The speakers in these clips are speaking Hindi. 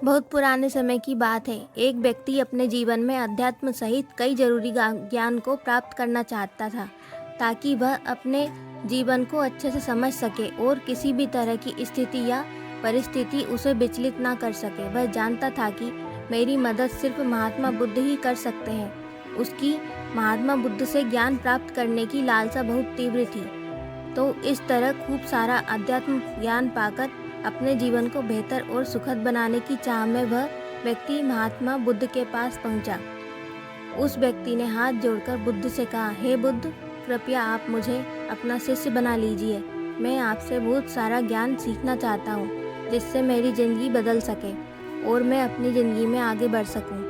बहुत पुराने समय की बात है। एक व्यक्ति अपने जीवन में अध्यात्म सहित कई जरूरी ज्ञान को प्राप्त करना चाहता था, ताकि वह अपने जीवन को अच्छे से समझ सके और किसी भी तरह की स्थिति या परिस्थिति उसे विचलित ना कर सके। वह जानता था कि मेरी मदद सिर्फ महात्मा बुद्ध ही कर सकते हैं। उसकी महात्मा बुद्ध से ज्ञान प्राप्त करने की लालसा बहुत तीव्र थी। तो इस तरह खूब सारा अध्यात्म ज्ञान पाकर अपने जीवन को बेहतर और सुखद बनाने की चाह में वह व्यक्ति महात्मा बुद्ध के पास पहुंचा। उस व्यक्ति ने हाथ जोड़कर बुद्ध से कहा, हे बुद्ध, कृपया आप मुझे अपना शिष्य बना लीजिए। मैं आपसे बहुत सारा ज्ञान सीखना चाहता हूँ, जिससे मेरी ज़िंदगी बदल सके और मैं अपनी ज़िंदगी में आगे बढ़ सकूँ,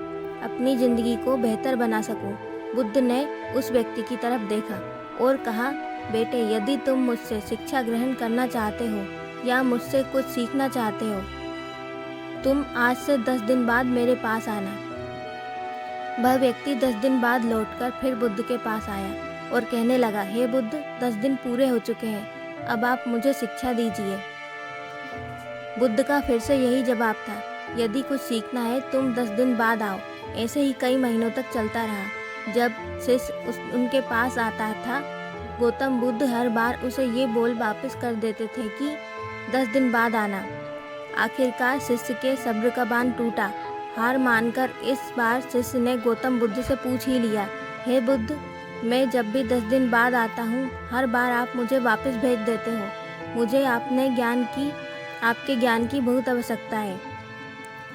अपनी ज़िंदगी को बेहतर बना सकूँ। बुद्ध ने उस व्यक्ति की तरफ देखा और कहा, बेटे, यदि तुम मुझसे शिक्षा ग्रहण करना चाहते हो या मुझसे कुछ सीखना चाहते हो, तुम आज से 10 दिन बाद मेरे पास आना। वह व्यक्ति 10 दिन बाद लौटकर फिर बुद्ध के पास आया और कहने लगा, हे बुद्ध, 10 दिन पूरे हो चुके हैं, अब आप मुझे शिक्षा दीजिए। बुद्ध का फिर से यही जवाब था, यदि कुछ सीखना है तुम 10 दिन बाद आओ। ऐसे ही कई महीनों तक चलता रहा। जब शिष्य उनके पास आता था, गौतम बुद्ध हर बार उसे ये बोल वापस कर देते थे कि 10 दिन बाद आना। आखिरकार शिष्य के सब्र का बांध टूटा। हार मानकर इस बार शिष्य ने गौतम बुद्ध से पूछ ही लिया, हे बुद्ध, मैं जब भी 10 दिन बाद आता हूँ, हर बार आप मुझे वापस भेज देते हो। मुझे आपके ज्ञान की बहुत आवश्यकता है।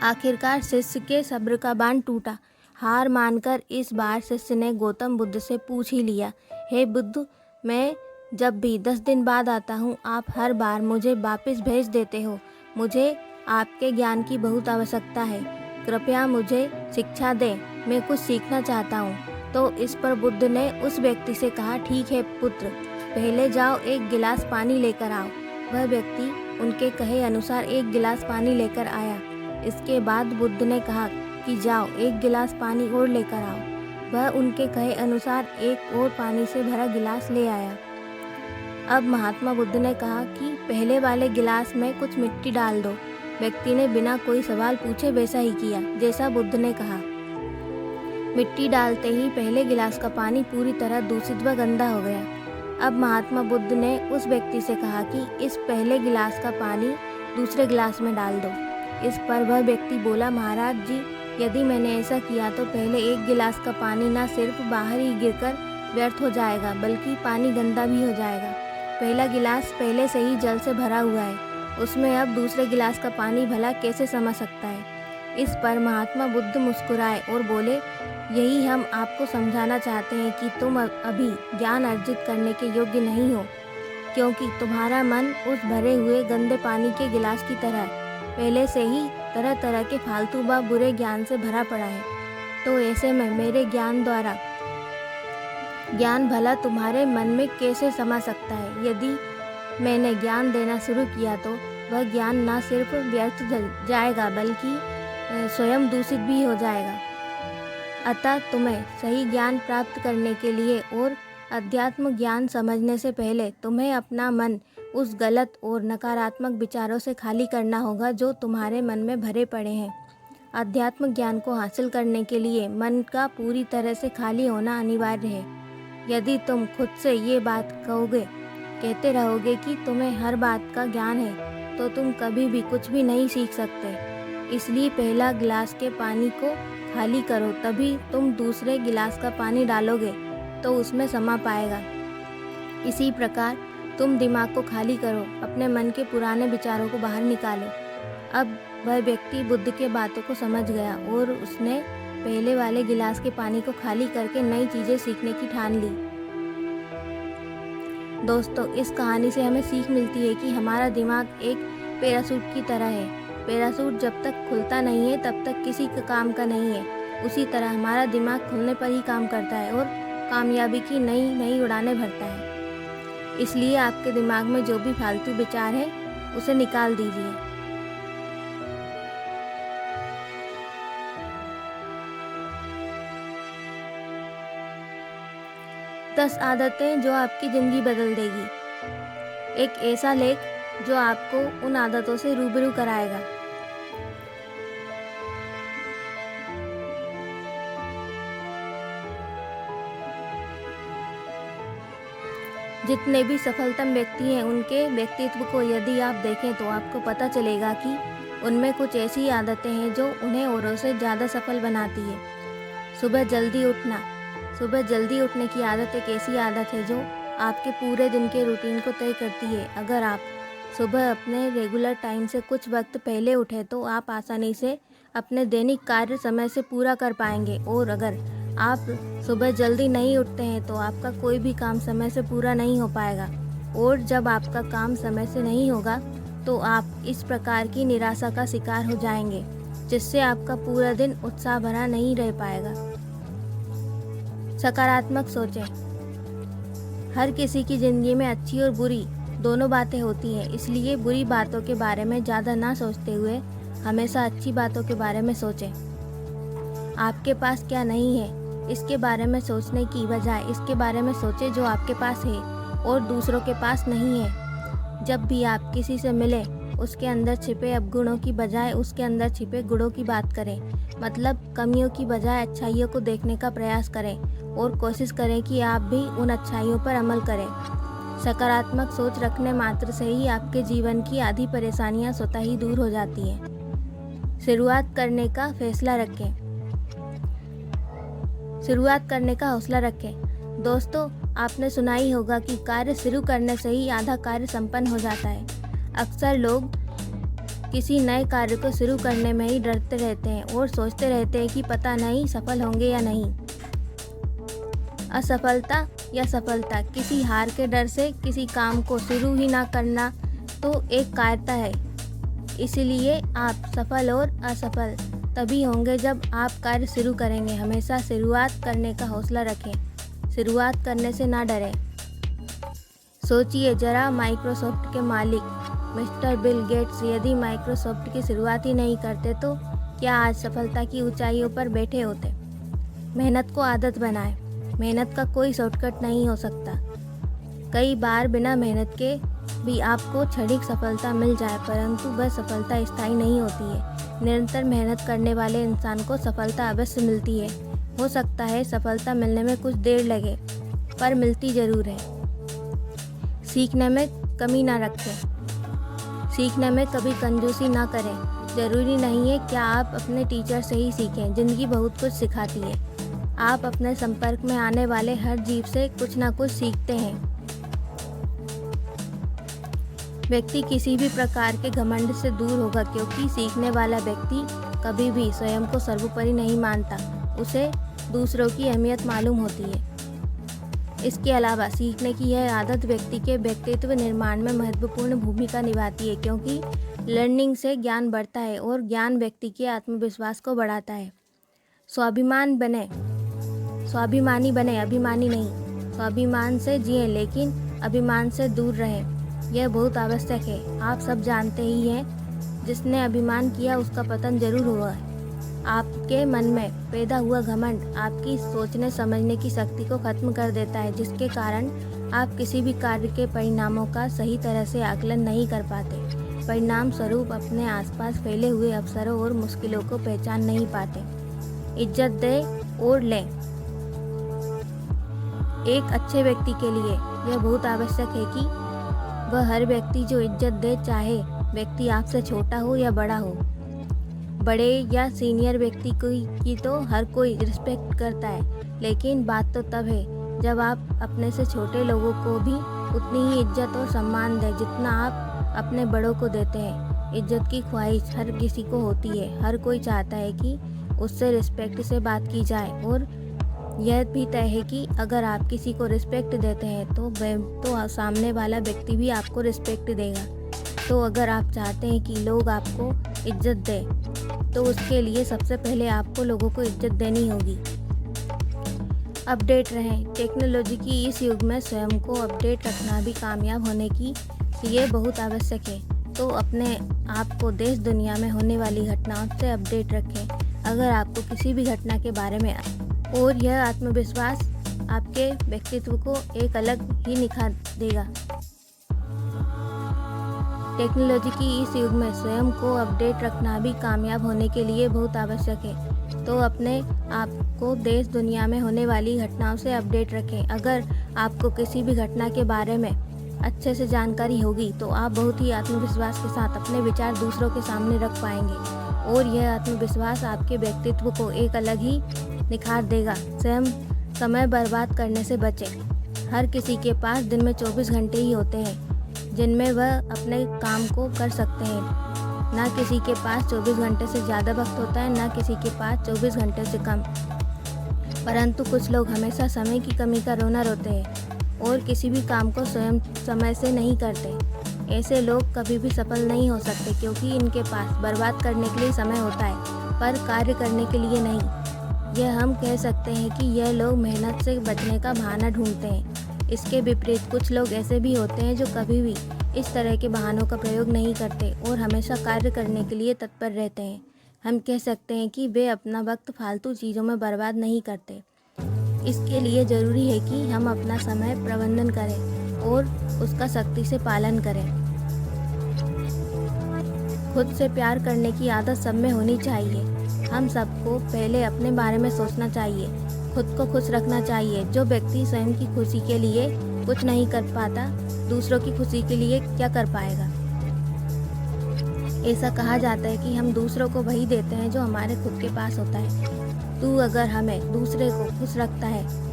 आखिरकार शिष्य के सब्र का बांध टूटा। हार मानकर इस बार शिष्य ने गौतम बुद्ध से पूछ ही लिया, हे बुद्ध, मैं जब भी 10 दिन बाद आता हूँ, आप हर बार मुझे वापस भेज देते हो। मुझे आपके ज्ञान की बहुत आवश्यकता है। कृपया मुझे शिक्षा दें, मैं कुछ सीखना चाहता हूँ। तो इस पर बुद्ध ने उस व्यक्ति से कहा, ठीक है पुत्र, पहले जाओ एक गिलास पानी लेकर आओ। वह व्यक्ति उनके कहे अनुसार एक गिलास पानी लेकर आया। इसके बाद बुद्ध ने कहा कि जाओ एक गिलास पानी और लेकर आओ। वह उनके कहे अनुसार एक और पानी से भरा गिलास ले आया। अब महात्मा बुद्ध ने कहा कि पहले वाले गिलास में कुछ मिट्टी डाल दो। व्यक्ति ने बिना कोई सवाल पूछे वैसा ही किया जैसा बुद्ध ने कहा। मिट्टी डालते ही पहले गिलास का पानी पूरी तरह दूषित व गंदा हो गया। अब महात्मा बुद्ध ने उस व्यक्ति से कहा कि इस पहले गिलास का पानी दूसरे गिलास में डाल दो। इस पर वह व्यक्ति बोला, महाराज जी, यदि मैंने ऐसा किया तो पहले एक गिलास का पानी न सिर्फ बाहर ही गिरकर व्यर्थ हो जाएगा, बल्कि पानी गंदा भी हो जाएगा। पहला गिलास पहले से ही जल से भरा हुआ है, उसमें अब दूसरे गिलास का पानी भला कैसे समा सकता है। इस पर महात्मा बुद्ध मुस्कुराए और बोले, यही हम आपको समझाना चाहते हैं कि तुम अभी ज्ञान अर्जित करने के योग्य नहीं हो, क्योंकि तुम्हारा मन उस भरे हुए गंदे पानी के गिलास की तरह पहले से ही तरह तरह के फालतू व बुरे ज्ञान से भरा पड़ा है। तो ऐसे में मेरे ज्ञान भला तुम्हारे मन में कैसे समा सकता है। यदि मैंने ज्ञान देना शुरू किया तो वह ज्ञान न सिर्फ व्यर्थ जाएगा, बल्कि स्वयं दूषित भी हो जाएगा। अतः तुम्हें सही ज्ञान प्राप्त करने के लिए और अध्यात्म ज्ञान समझने से पहले तुम्हें अपना मन उस गलत और नकारात्मक विचारों से खाली करना होगा जो तुम्हारे मन में भरे पड़े हैं। अध्यात्म ज्ञान को हासिल करने के लिए मन का पूरी तरह से खाली होना अनिवार्य है। यदि तुम खुद से ये बात कहते रहोगे कि तुम्हें हर बात का ज्ञान है, तो तुम कभी भी कुछ भी नहीं सीख सकते। इसलिए पहला गिलास के पानी को खाली करो, तभी तुम दूसरे गिलास का पानी डालोगे तो उसमें समा पाएगा। इसी प्रकार तुम दिमाग को खाली करो, अपने मन के पुराने विचारों को बाहर निकालो। अब वह व्यक्ति बुद्ध के बातों को समझ गया और उसने पहले वाले गिलास के पानी को खाली करके नई चीज़ें सीखने की ठान ली। दोस्तों, इस कहानी से हमें सीख मिलती है कि हमारा दिमाग एक पैराशूट की तरह है। पैराशूट जब तक खुलता नहीं है तब तक किसी का काम का नहीं है। उसी तरह हमारा दिमाग खुलने पर ही काम करता है और कामयाबी की नई नई उड़ानें भरता है। इसलिए आपके दिमाग में जो भी फालतू विचार है उसे निकाल दीजिए। दस आदतें जो आपकी ज़िंदगी बदल देगी। एक ऐसा लेख जो आपको उन आदतों से रूबरू कराएगा। जितने भी सफलतम व्यक्ति हैं उनके व्यक्तित्व को यदि आप देखें तो आपको पता चलेगा कि उनमें कुछ ऐसी आदतें हैं जो उन्हें औरों से ज़्यादा सफल बनाती है। सुबह जल्दी उठना। सुबह जल्दी उठने की आदत एक ऐसी आदत है जो आपके पूरे दिन के रूटीन को तय करती है। अगर आप सुबह अपने रेगुलर टाइम से कुछ वक्त पहले उठें तो आप आसानी से अपने दैनिक कार्य समय से पूरा कर पाएंगे, और अगर आप सुबह जल्दी नहीं उठते हैं तो आपका कोई भी काम समय से पूरा नहीं हो पाएगा, और जब आपका काम समय से नहीं होगा तो आप इस प्रकार की निराशा का शिकार हो जाएंगे जिससे आपका पूरा दिन उत्साह भरा नहीं रह पाएगा। सकारात्मक सोचें। हर किसी की ज़िंदगी में अच्छी और बुरी दोनों बातें होती हैं, इसलिए बुरी बातों के बारे में ज़्यादा ना सोचते हुए हमेशा अच्छी बातों के बारे में सोचें। आपके पास क्या नहीं है इसके बारे में सोचने की बजाय इसके बारे में सोचें जो आपके पास है और दूसरों के पास नहीं है। जब भी आप किसी से मिलें उसके अंदर छिपे अवगुणों की बजाय उसके अंदर छिपे गुणों की बात करें, मतलब कमियों की बजाय अच्छाइयों को देखने का प्रयास करें और कोशिश करें कि आप भी उन अच्छाइयों पर अमल करें। सकारात्मक सोच रखने मात्र से ही आपके जीवन की आधी परेशानियां स्वतः ही दूर हो जाती हैं। शुरुआत करने का फैसला रखें। शुरुआत करने का हौसला रखें। दोस्तों, आपने सुना ही होगा कि कार्य शुरू करने से ही आधा कार्य संपन्न हो जाता है। अक्सर लोग किसी नए कार्य को शुरू करने में ही डरते रहते हैं और सोचते रहते हैं कि पता नहीं सफल होंगे या नहीं। असफलता या सफलता, किसी हार के डर से किसी काम को शुरू ही ना करना तो एक कायरता है। इसलिए आप सफल और असफल तभी होंगे जब आप कार्य शुरू करेंगे। हमेशा शुरुआत करने का हौसला रखें। शुरुआत करने से ना डरें। सोचिए जरा, माइक्रोसॉफ्ट के मालिक मिस्टर बिल गेट्स यदि माइक्रोसॉफ्ट की शुरुआत ही नहीं करते तो क्या आज सफलता की ऊंचाइयों पर बैठे होते। मेहनत को आदत बनाएं। मेहनत का कोई शॉर्टकट नहीं हो सकता। कई बार बिना मेहनत के भी आपको क्षणिक सफलता मिल जाए, परंतु वह सफलता स्थायी नहीं होती है। निरंतर मेहनत करने वाले इंसान को सफलता अवश्य मिलती है। हो सकता है सफलता मिलने में कुछ देर लगे, पर मिलती ज़रूर है। सीखने में कमी ना रखें। सीखने में कभी कंजूसी ना करें। ज़रूरी नहीं है क्या आप अपने टीचर से ही सीखें। ज़िंदगी बहुत कुछ सिखाती है। आप अपने संपर्क में आने वाले हर जीव से कुछ ना कुछ सीखते हैं। व्यक्ति किसी भी प्रकार के घमंड से दूर होगा, क्योंकि सीखने वाला व्यक्ति कभी भी स्वयं को सर्वोपरि नहीं मानता। उसे दूसरों की अहमियत मालूम होती है। इसके अलावा सीखने की यह आदत व्यक्ति के व्यक्तित्व निर्माण में महत्वपूर्ण भूमिका निभाती है, क्योंकि लर्निंग से ज्ञान बढ़ता है और ज्ञान व्यक्ति के आत्मविश्वास को बढ़ाता है। स्वाभिमानी बने, अभिमानी नहीं। स्वाभिमान से जिएं, लेकिन अभिमान से दूर रहें। यह बहुत आवश्यक है। आप सब जानते ही हैं, जिसने अभिमान किया उसका पतन जरूर हुआ है। आपके मन में पैदा हुआ घमंड आपकी सोचने समझने की शक्ति को खत्म कर देता है, जिसके कारण आप किसी भी कार्य के परिणामों का सही तरह से आकलन नहीं कर पाते। परिणाम स्वरूप अपने आसपास फैले हुए अवसरों और मुश्किलों को पहचान नहीं पाते। इज्जत दें और लें। एक अच्छे व्यक्ति के लिए यह बहुत आवश्यक है कि वह हर व्यक्ति जो इज्जत दे, चाहे व्यक्ति आपसे छोटा हो या बड़ा हो। बड़े या सीनियर व्यक्ति की तो हर कोई रिस्पेक्ट करता है, लेकिन बात तो तब है जब आप अपने से छोटे लोगों को भी उतनी ही इज्जत और सम्मान दें जितना आप अपने बड़ों को देते हैं। इज्जत की ख्वाहिश हर किसी को होती है। हर कोई चाहता है कि उससे रिस्पेक्ट से बात की जाए, और यह भी तय है कि अगर आप किसी को रिस्पेक्ट देते हैं तो सामने वाला व्यक्ति भी आपको रिस्पेक्ट देगा। तो अगर आप चाहते हैं कि लोग आपको इज्जत दें तो उसके लिए सबसे पहले आपको लोगों को इज्जत देनी होगी। अपडेट रहें। टेक्नोलॉजी की इस युग में स्वयं को अपडेट रखना भी कामयाब होने की ये बहुत आवश्यक है। तो अपने आप को देश दुनिया में होने वाली घटनाओं से अपडेट रखें। अगर आपको किसी भी घटना के बारे में और यह आत्मविश्वास आपके व्यक्तित्व को एक अलग ही निखार देगा। टेक्नोलॉजी की इस युग में स्वयं को अपडेट रखना भी कामयाब होने के लिए बहुत आवश्यक है। तो अपने आप को देश दुनिया में होने वाली घटनाओं से अपडेट रखें। अगर आपको किसी भी घटना के बारे में अच्छे से जानकारी होगी तो आप बहुत ही आत्मविश्वास के साथ अपने विचार दूसरों के सामने रख पाएंगे और यह आत्मविश्वास आपके व्यक्तित्व को एक अलग ही निखार देगा। स्वयं समय बर्बाद करने से बचें। हर किसी के पास दिन में 24 घंटे ही होते हैं जिनमें वह अपने काम को कर सकते हैं। ना किसी के पास 24 घंटे से ज़्यादा वक्त होता है, ना किसी के पास 24 घंटे से कम। परंतु कुछ लोग हमेशा समय की कमी का रोना रोते हैं और किसी भी काम को स्वयं समय से नहीं करते। ऐसे लोग कभी भी सफल नहीं हो सकते क्योंकि इनके पास बर्बाद करने के लिए समय होता है पर कार्य करने के लिए नहीं। यह हम कह सकते हैं कि यह लोग मेहनत से बचने का बहाना ढूंढते हैं। इसके विपरीत कुछ लोग ऐसे भी होते हैं जो कभी भी इस तरह के बहानों का प्रयोग नहीं करते और हमेशा कार्य करने के लिए तत्पर रहते हैं। हम कह सकते हैं कि वे अपना वक्त फालतू चीज़ों में बर्बाद नहीं करते। इसके लिए ज़रूरी है कि हम अपना समय प्रबंधन करें और उसका सख्ती से पालन करें। खुद से प्यार करने की आदत सब में होनी चाहिए। हम सबको पहले अपने बारे में सोचना चाहिए, खुद को खुश रखना चाहिए। जो व्यक्ति स्वयं की खुशी के लिए कुछ नहीं कर पाता, दूसरों की खुशी के लिए क्या कर पाएगा। ऐसा कहा जाता है कि हम दूसरों को वही देते हैं जो हमारे खुद के पास होता है। तू अगर हमें दूसरे को खुश रखता है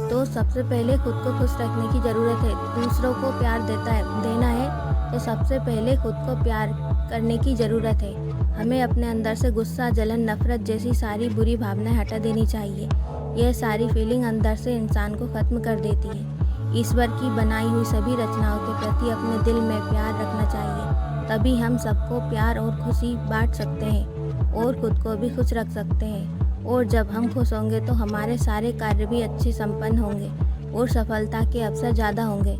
तो सबसे पहले खुद को खुश रखने की ज़रूरत है। दूसरों को प्यार देना है तो सबसे पहले खुद को प्यार करने की ज़रूरत है। हमें अपने अंदर से गुस्सा, जलन, नफरत जैसी सारी बुरी भावनाएं हटा देनी चाहिए। यह सारी फीलिंग अंदर से इंसान को ख़त्म कर देती है। ईश्वर की बनाई हुई सभी रचनाओं के प्रति अपने दिल में प्यार रखना चाहिए। तभी हम सबको प्यार और खुशी बांट सकते हैं और खुद को भी खुश रख सकते हैं। और जब हम खुश होंगे तो हमारे सारे कार्य भी अच्छे संपन्न होंगे और सफलता के अवसर ज़्यादा होंगे।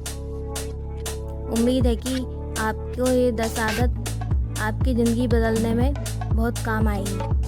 उम्मीद है कि आपको ये 10 आदत आपकी ज़िंदगी बदलने में बहुत काम आएगी।